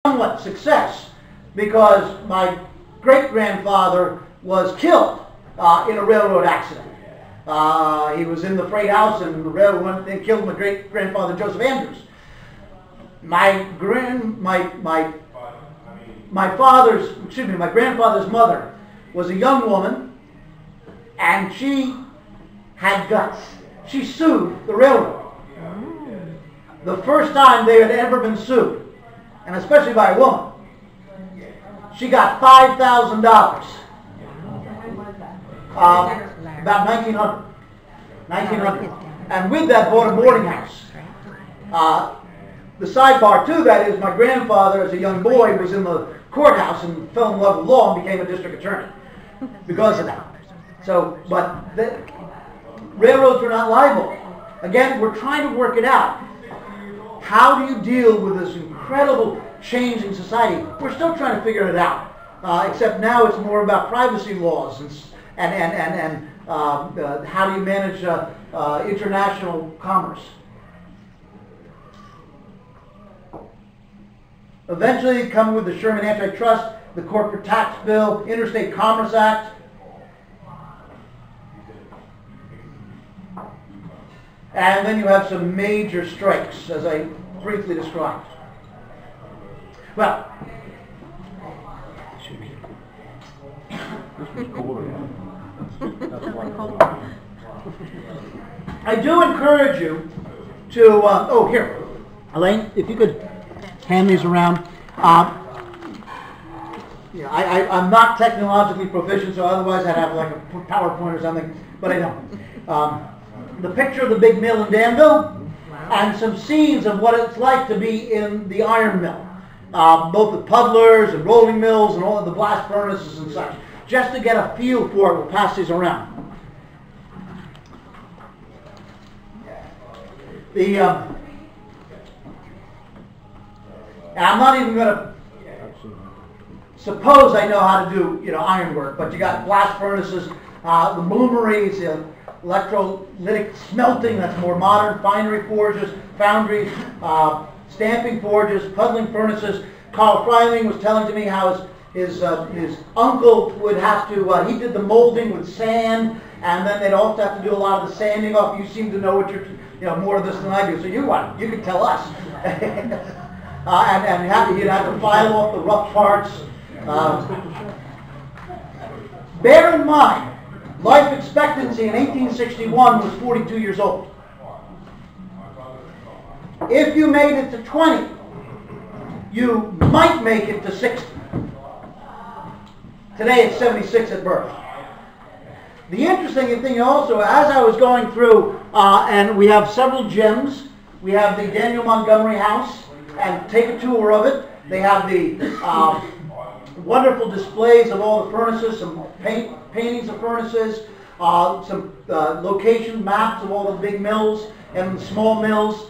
somewhat success because my great-grandfather was killed in a railroad accident. He was in the freight house and the railroad went and killed my great-grandfather Joseph Andrews. My grandfather's mother was a young woman, and she had guts. She sued the railroad. The first time they had ever been sued, and especially by a woman. She got $5,000. About 1900. And with that bought a boarding house. The sidebar to that is my grandfather, as a young boy, was in the courthouse and fell in love with law and became a district attorney because of that. So, but the railroads are not liable. Again, we're trying to work it out. How do you deal with this incredible change in society? We're still trying to figure it out. Except now it's more about privacy laws and how do you manage international commerce. Eventually, come with the Sherman Antitrust, the Corporate Tax Bill, Interstate Commerce Act. And then you have some major strikes, as I briefly described. Well, I do encourage you to, here, Elaine, if you could hand these around. I'm not technologically proficient, so otherwise I'd have like a PowerPoint or something, but I don't. The picture of the big mill in Danville, and some scenes of what it's like to be in the iron mill. Both the puddlers and rolling mills and all of the blast furnaces and such. Just to get a feel for it, we'll pass these around. I'm not even going to suppose I know how to do, iron work, but you got blast furnaces, the bloomeries, electrolytic smelting, that's more modern, finery forges, foundries, stamping forges, puddling furnaces. Carl Freiling was telling to me how his uncle would have to, he did the molding with sand, and then they'd also have to do a lot of the sanding off. You seem to know what more of this than I do, so you could tell us. And you'd have to file off the rough parts. Bear in mind, life expectancy in 1861 was 42 years old. If you made it to 20, you might make it to 60. Today it's 76 at birth. The interesting thing also, as I was going through, and we have several gems. We have the Daniel Montgomery House, and take a tour of it. They have the wonderful displays of all the furnaces, some paintings of furnaces, some location maps of all the big mills and small mills.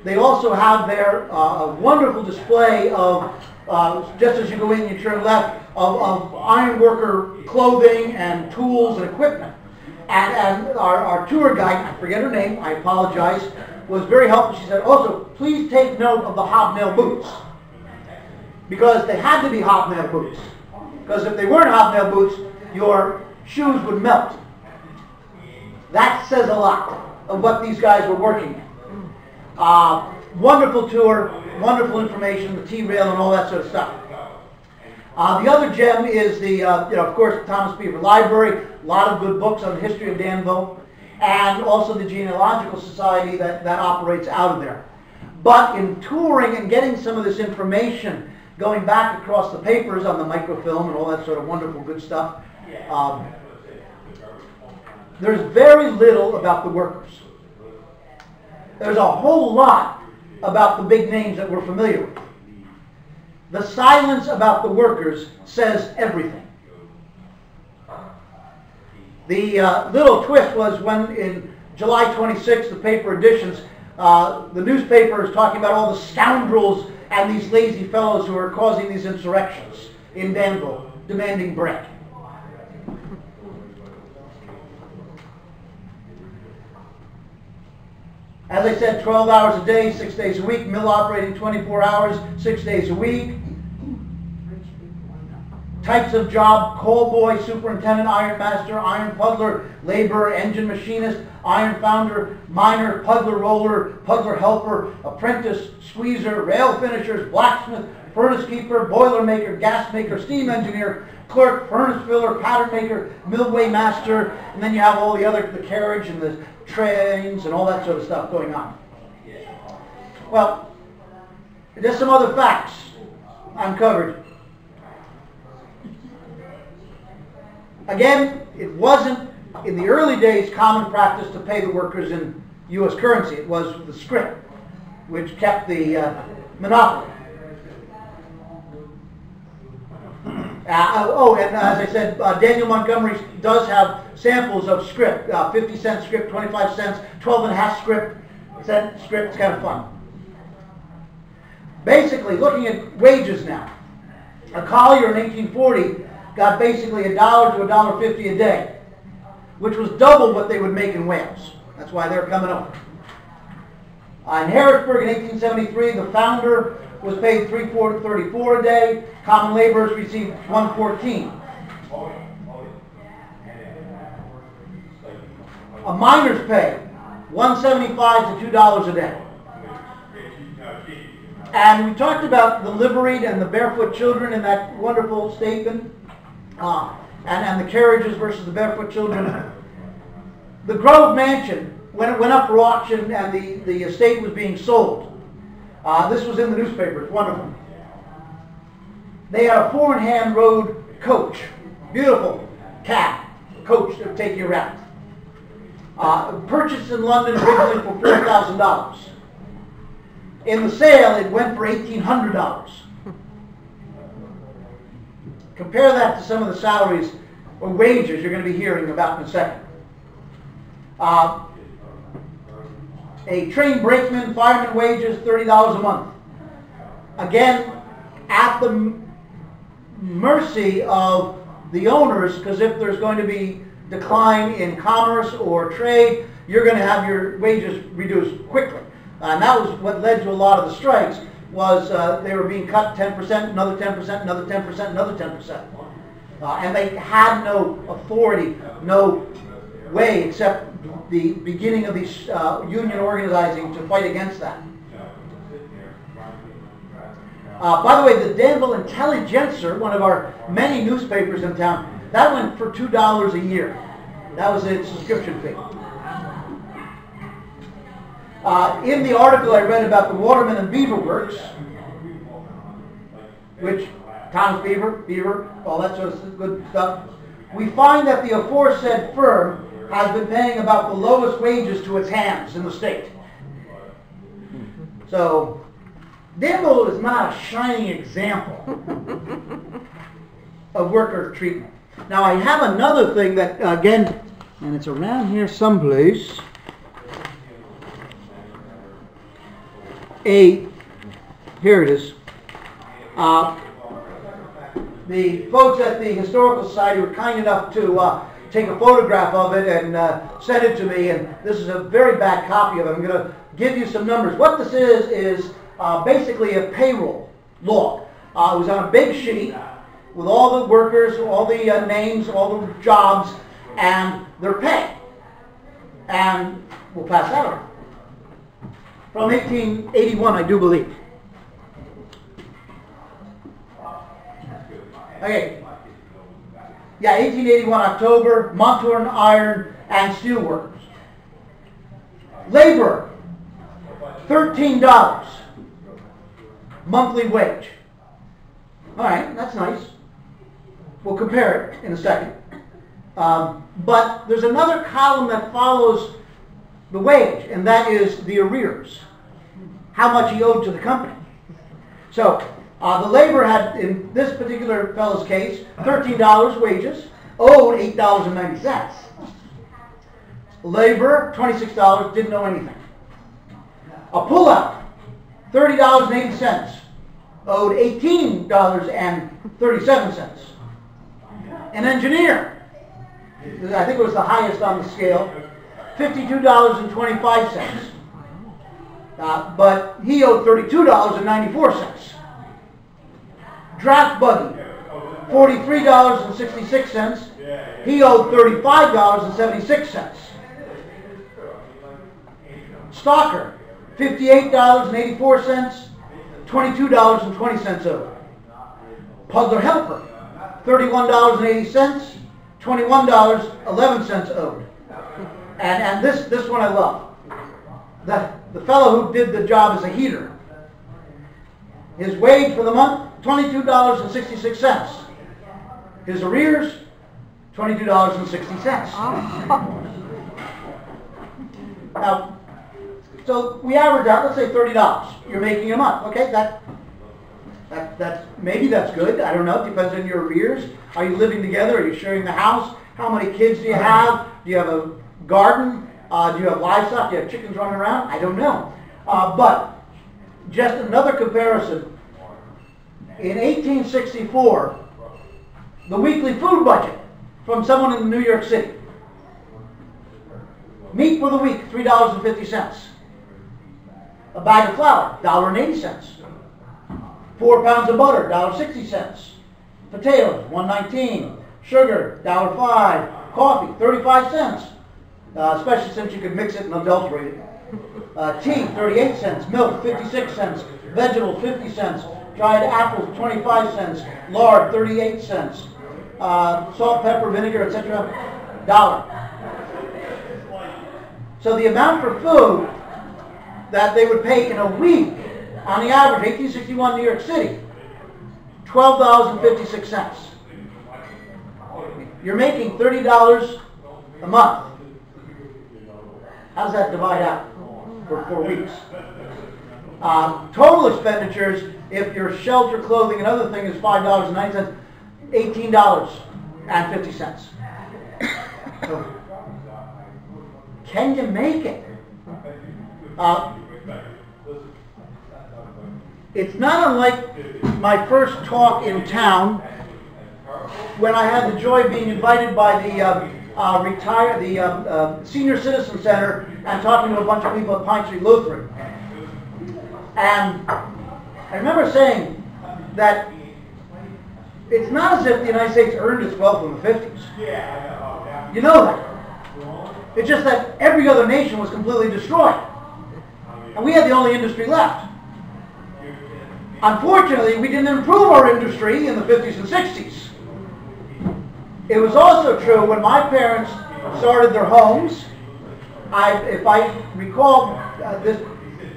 They also have there a wonderful display of, just as you go in, you turn left, of iron worker clothing and tools and equipment. And our tour guide, I forget her name, I apologize, was very helpful. She said, also, please take note of the hobnail boots. Because they had to be hobnail boots. Because if they weren't hobnail boots, your shoes would melt. That says a lot of what these guys were working in. Wonderful tour, wonderful information, the T-rail and all that sort of stuff. The other gem is the, of course, Thomas Beaver Library. A lot of good books on the history of Danville. And also the Genealogical Society that operates out of there. But in touring and getting some of this information, going back across the papers on the microfilm and all that sort of wonderful good stuff, there's very little about the workers. There's a whole lot about the big names that we're familiar with. The silence about the workers says everything. The little twist was when in July 26, the paper editions, the newspaper is talking about all the scoundrels and these lazy fellows who are causing these insurrections in Danville, demanding bread. As I said, 12 hours a day, 6 days a week, mill operating 24 hours, 6 days a week. Types of job: coal boy, superintendent, iron master, iron puddler, laborer, engine machinist, iron founder, miner, puddler roller, puddler helper, apprentice, squeezer, rail finishers, blacksmith, furnace keeper, boiler maker, gas maker, steam engineer, clerk, furnace filler, pattern maker, millway master, and then you have all the carriage and the trains and all that sort of stuff going on. Well, just some other facts uncovered. Again, it wasn't, in the early days, common practice to pay the workers in U.S. currency. It was the scrip, which kept the monopoly. And as I said, Daniel Montgomery does have samples of scrip, 50-cent scrip, 25 cents, 12.5 scrip, cent scrip. It's kind of fun. Basically, looking at wages now, a collier in 1840 got basically $1 to $1.50 a day, which was double what they would make in Wales. That's why they're coming over. In Harrisburg in 1873, the founder was paid $3.34 a day. Common laborers received $1.14. A miner's pay, $1.75 to $2 a day. And we talked about the liveried and the barefoot children in that wonderful statement, and the carriages versus the barefoot children. The Grove Mansion, when it went up for auction and the estate was being sold, this was in the newspaper. It's wonderful. They had a 4-in-hand road coach, beautiful cab, coach that would take you around. Purchased in London originally for $4,000. In the sale, it went for $1,800. Compare that to some of the salaries or wages you're going to be hearing about in a second. A train brakeman, fireman wages, $30 a month. Again, at the mercy of the owners, because if there's going to be decline in commerce or trade, you're going to have your wages reduced quickly. And that was what led to a lot of the strikes, was they were being cut 10%, another 10%, another 10%, another 10%. And they had no authority, no way, except the beginning of these union organizing to fight against that. By the way, the Danville Intelligencer, one of our many newspapers in town, that went for $2 a year. That was its subscription fee. In the article I read about the Waterman and Beaver Works, which Thomas Beaver, all that sort of good stuff, we find that the aforesaid firm has been paying about the lowest wages to its hands in the state. So, Danville is not a shining example of worker treatment. Now, I have another thing that, again, and it's around here someplace. Here it is. The folks at the Historical Society were kind enough to take a photograph of it and send it to me, and this is a very bad copy of it. I'm going to give you some numbers. What this is basically a payroll log. It was on a big sheet with all the workers, all the names, all the jobs, and their pay. And we'll pass that on. From 1881, I do believe. Okay. Yeah, 1881 October, Montour Iron and Steel Workers. Labor, $13 monthly wage. All right, that's nice. We'll compare it in a second. But there's another column that follows the wage, and that is the arrears. How much he owed to the company. So, the laborer had, in this particular fellow's case, $13 wages, owed $8.90. Laborer, $26, didn't owe anything. A pullout, $30.80, owed $18.37. An engineer, I think it was the highest on the scale, $52.25, but he owed $32.94. Draft buggy, $43.66. He owed $35.76. Stalker, $58.84. $22.20 owed. Puzzler helper, $31.80. $21.11 owed. And this one I love. The fellow who did the job as a heater. His wage for the month, $22.66. His arrears, $22.60. Now, so we average out, let's say $30 you're making a month. Okay, that's maybe that's good. I don't know. It depends on your arrears. Are you living together? Are you sharing the house? How many kids do you have? Do you have a garden? Do you have livestock? Do you have chickens running around? I don't know. But just another comparison. In 1864, the weekly food budget from someone in New York City. Meat for the week, $3.50. A bag of flour, $1.80. 4 pounds of butter, $1.60. Potatoes, $1.19. Sugar, $1.05. Coffee, 35 cents. Especially since you could mix it and adulterate it. Tea, 38 cents. Milk, 56 cents. Vegetables, 50 cents. Dried apples, 25 cents. Lard, 38 cents. Salt, pepper, vinegar, etc., $1. So the amount for food that they would pay in a week, on the average, 1861 New York City, $12.56. You're making $30 a month. How does that divide out for 4 weeks? Total expenditures, if your shelter, clothing, and other thing is $5.90, $18.50. So, can you make it? It's not unlike my first talk in town when I had the joy of being invited by the Senior Citizen Center and talking to a bunch of people at Pine Street Lutheran. And I remember saying that it's not as if the United States earned its wealth in the 50s. You know that. It's just that every other nation was completely destroyed. And we had the only industry left. Unfortunately, we didn't improve our industry in the 50s and 60s. It was also true when my parents started their homes. If I recall this,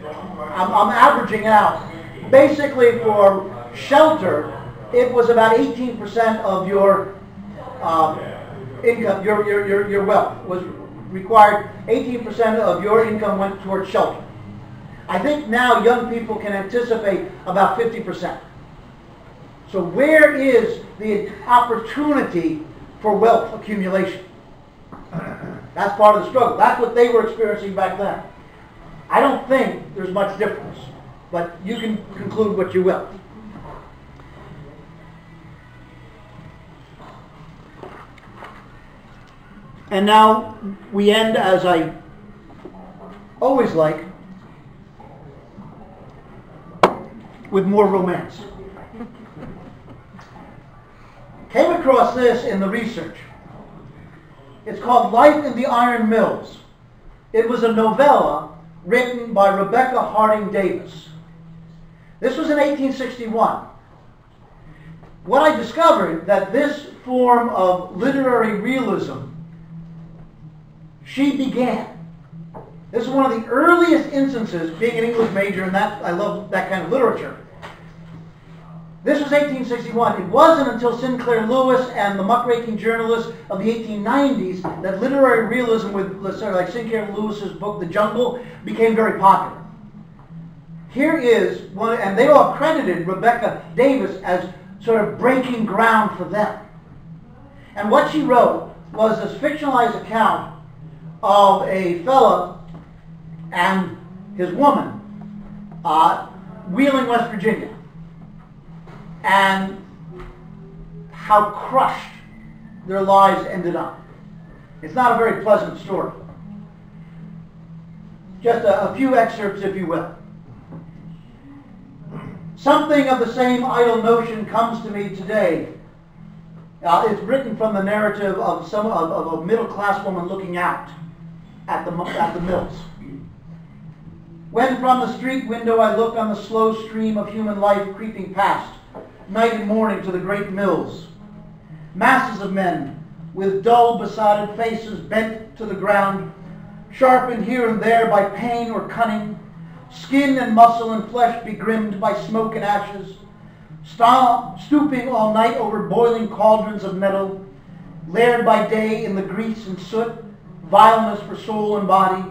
I'm averaging out. Basically, for shelter, it was about 18% of your income, your wealth was required. 18% of your income went towards shelter. I think now young people can anticipate about 50%. So where is the opportunity for wealth accumulation? That's part of the struggle. That's what they were experiencing back then. I don't think there's much difference, but you can conclude what you will. And now we end, as I always like, with more romance. Came across this in the research. It's called Life in the Iron Mills. It was a novella written by Rebecca Harding Davis. This was in 1861. What I discovered, that this form of literary realism, she began. This is one of the earliest instances, being an English major, and that I love that kind of literature. This was 1861. It wasn't until Sinclair Lewis and the muckraking journalists of the 1890s that literary realism, with sort of like Sinclair Lewis's book, The Jungle, became very popular. Here is one, and they all credited Rebecca Davis as sort of breaking ground for them. And what she wrote was this fictionalized account of a fella and his woman, Wheeling, West Virginia, and how crushed their lives ended up. It's not a very pleasant story. Just a few excerpts, if you will. Something of the same idle notion comes to me today. It's written from the narrative of a middle-class woman looking out at the mills. When from the street window I look on the slow stream of human life creeping past, night and morning to the great mills, masses of men with dull, besotted faces bent to the ground, sharpened here and there by pain or cunning, skin and muscle and flesh begrimed by smoke and ashes, stooping all night over boiling cauldrons of metal, layered by day in the grease and soot, vileness for soul and body.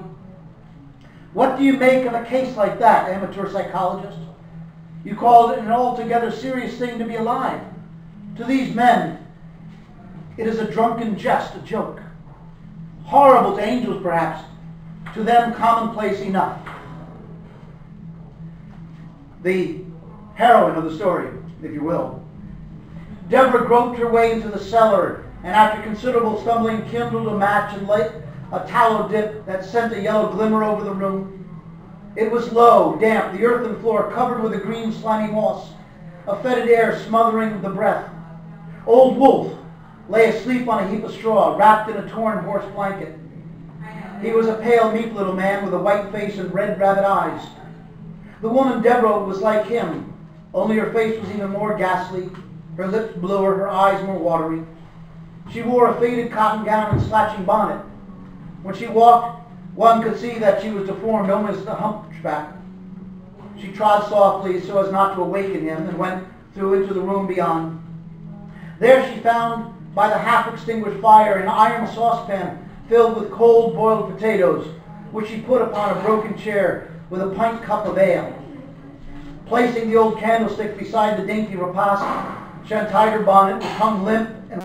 What do you make of a case like that, amateur psychologist? You called it an altogether serious thing to be alive. To these men, it is a drunken jest, a joke. Horrible to angels, perhaps. To them, commonplace enough. The heroine of the story, if you will. Deborah groped her way into the cellar, and after considerable stumbling, kindled a match and lit a tallow dip that sent a yellow glimmer over the room. It was low, damp, the earthen floor covered with a green slimy moss, a fetid air smothering the breath. Old Wolf lay asleep on a heap of straw, wrapped in a torn horse blanket. He was a pale, meek little man with a white face and red rabbit eyes. The woman Deborah was like him, only her face was even more ghastly, her lips bluer, her eyes more watery. She wore a faded cotton gown and slouching bonnet. When she walked, one could see that she was deformed, almost a hunchback. She trod softly so as not to awaken him and went through into the room beyond. There she found, by the half-extinguished fire, an iron saucepan filled with cold boiled potatoes, which she put upon a broken chair with a pint cup of ale. Placing the old candlestick beside the dainty repast, she untied her bonnet, which hung limp and